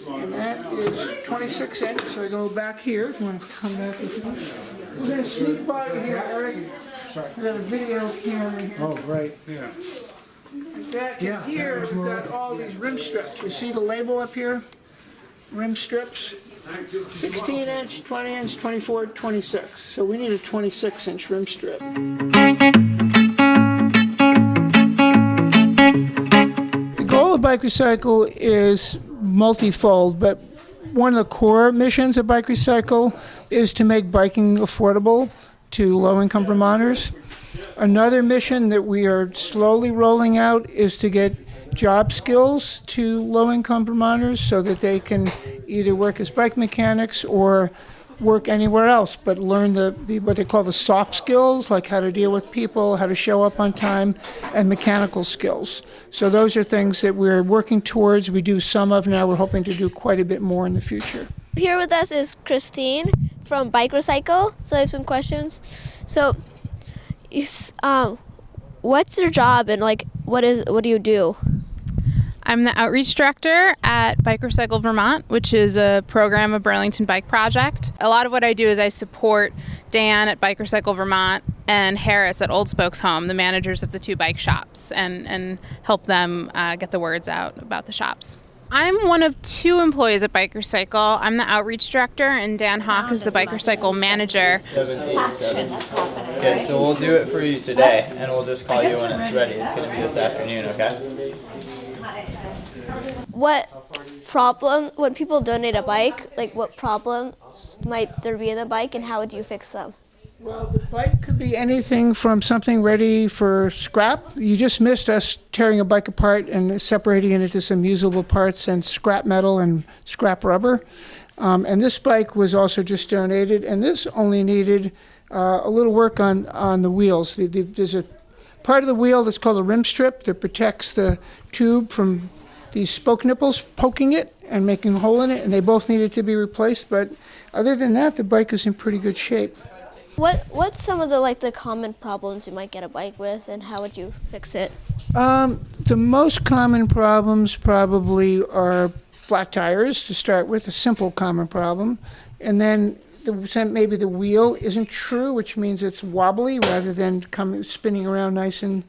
And that is 26 inch, so I go back here, if you want to come back with me. We're going to sneak by here, Eric. I got a video camera here. Oh, right, yeah. Back in here, we've got all these rim strips. You see the label up here? Rim strips. 16 inch, 20 inch, 24, 26. So we need a 26 inch rim strip. The goal of Bike Recycle is multifold, but one of the core missions of Bike Recycle is to make biking affordable to low-income Vermonters. Another mission that we are slowly rolling out is to get job skills to low-income Vermonters so that they can either work as bike mechanics or work anywhere else, but learn the what they call the soft skills, like how to deal with people, how to show up on time, and mechanical skills. So those are things that we're working towards. We do some of now. We're hoping to do quite a bit more in the future. Here with us is Christine from Bike Recycle. So I have some questions. So, what's your job and what do you do? I'm the outreach director at Bike Recycle Vermont, which is a program of Burlington Bike Project. A lot of what I do is I support Dan at Bike Recycle Vermont and Harris at Old Spokes Home, the managers of the two bike shops, and help them get the words out about the shops. I'm one of two employees at Bike Recycle. I'm the outreach director, and Dan Hawk is the Bike Recycle manager. 787. Okay, so we'll do it for you today, and we'll just call you when it's ready. It's going to be this afternoon, okay? What problem, when people donate a bike, what problems might there be in the bike and how would you fix them? Well, the bike could be anything from something ready for scrap. You just missed us tearing a bike apart and separating it into some usable parts and scrap metal and scrap rubber. And this bike was also just donated, and this only needed a little work on the wheels. There's a part of the wheel that's called a rim strip that protects the tube from these spoke nipples poking it and making a hole in it, and they both needed to be replaced. But other than that, the bike is in pretty good shape. What's some of the common problems you might get a bike with, and how would you fix it? The most common problems probably are flat tires to start with, a simple common problem, and then maybe the wheel isn't true, which means it's wobbly rather than spinning around nice and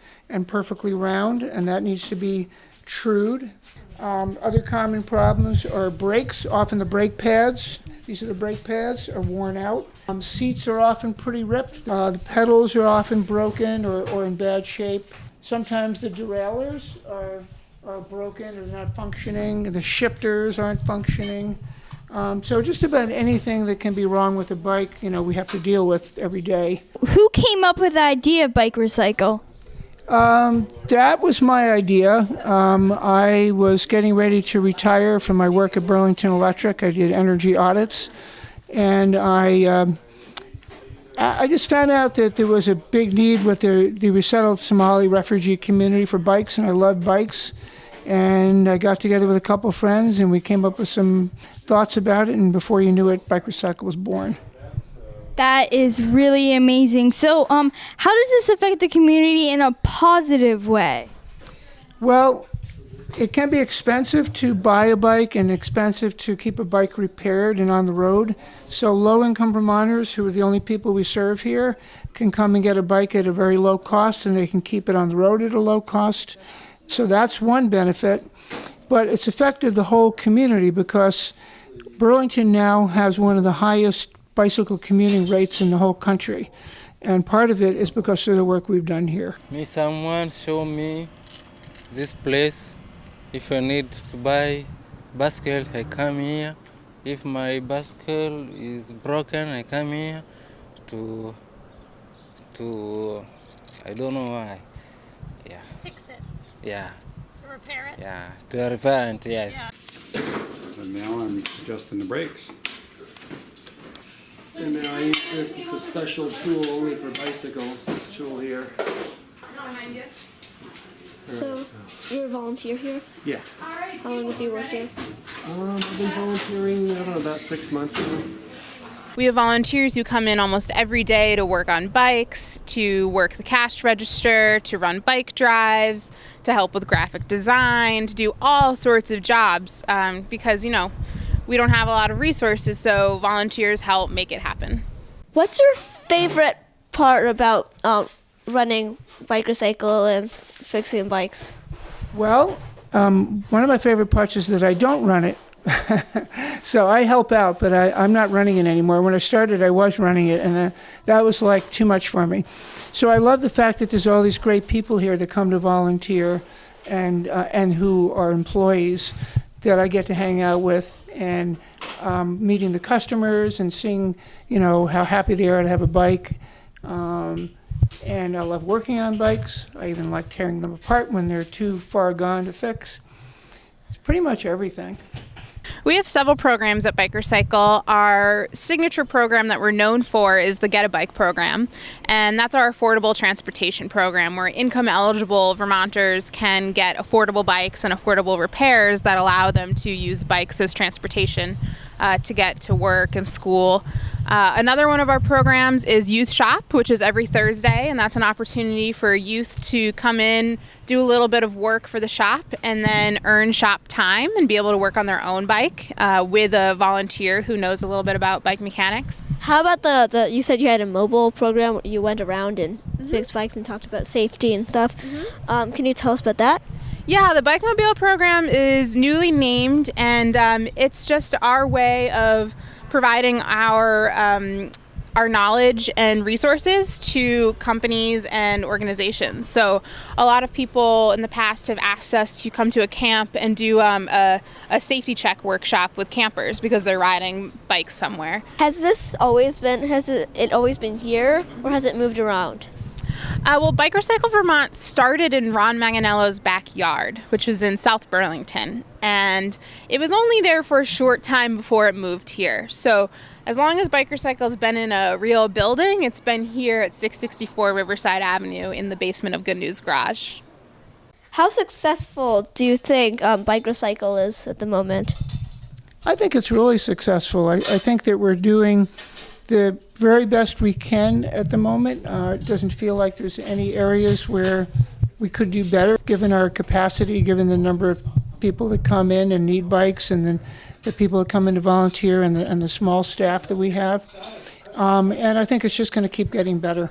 perfectly round, and that needs to be trued. Other common problems are brakes. Often the brake pads, these are the brake pads, are worn out. Seats are often pretty ripped. The pedals are often broken or in bad shape. Sometimes the derailleurs are broken or not functioning. The shifters aren't functioning. So just about anything that can be wrong with a bike, we have to deal with every day. Who came up with the idea of Bike Recycle? That was my idea. I was getting ready to retire from my work at Burlington Electric. I did energy audits, and I just found out that there was a big need with the resettled Somali refugee community for bikes, and I love bikes. And I got together with a couple of friends, and we came up with some thoughts about it, and before you knew it, Bike Recycle was born. That is really amazing. So, how does this affect the community in a positive way? Well, it can be expensive to buy a bike and expensive to keep a bike repaired and on the road. So low-income Vermonters, who are the only people we serve here, can come and get a bike at a very low cost, and they can keep it on the road at a low cost. So that's one benefit. But it's affected the whole community because Burlington now has one of the highest bicycle commuting rates in the whole country. And part of it is because of the work we've done here. Someone show me this place. If I need to buy bicycle, I come here. If my bicycle is broken, I come here to I don't know why. Yeah. Fix it. Yeah. To repair it. Yeah. To repair it, yes. Yeah. And now I'm adjusting the brakes. And now I use this, it's a special tool only for bicycles, this tool here. So, you're a volunteer here? Yeah. How long have you worked here? I've been volunteering, I don't know, about 6 months now. We have volunteers who come in almost every day to work on bikes, to work the cash register, to run bike drives, to help with graphic design, to do all sorts of jobs because, we don't have a lot of resources, so volunteers help make it happen. What's your favorite part about running Biker Cycle and fixing bikes? Well, one of my favorite parts is that I don't run it. So I help out, but I'm not running it anymore. When I started, I was running it, and that was like too much for me. So I love the fact that there's all these great people here that come to volunteer and who are employees that I get to hang out with, and meeting the customers and seeing, how happy they are to have a bike. And I love working on bikes. I even like tearing them apart when they're too far gone to fix. It's pretty much everything. We have several programs at Biker Cycle. Our signature program that we're known for is the Get a Bike program, and that's our affordable transportation program where income-eligible Vermonters can get affordable bikes and affordable repairs that allow them to use bikes as transportation to get to work and school. Another one of our programs is Youth Shop, which is every Thursday, and that's an opportunity for youth to come in, do a little bit of work for the shop, and then earn shop time and be able to work on their own bike with a volunteer who knows a little bit about bike mechanics. How about you said you had a mobile program where you went around and fixed bikes and talked about safety and stuff. Can you tell us about that? Yeah, the Bike Mobile program is newly named, and it's just our way of providing our knowledge and resources to companies and organizations. So a lot of people in the past have asked us to come to a camp and do a safety check workshop with campers because they're riding bikes somewhere. Has it always been here, or has it moved around? Well, Biker Cycle Vermont started in Ron Manganello's backyard, which was in South Burlington, and it was only there for a short time before it moved here. So as long as Biker Cycle's been in a real building, it's been here at 664 Riverside Avenue in the basement of Good News Garage. How successful do you think Biker Cycle is at the moment? I think it's really successful. I think that we're doing the very best we can at the moment. It doesn't feel like there's any areas where we could do better, given our capacity, given the number of people that come in and need bikes, and then the people that come in to volunteer, and the small staff that we have. And I think it's just going to keep getting better.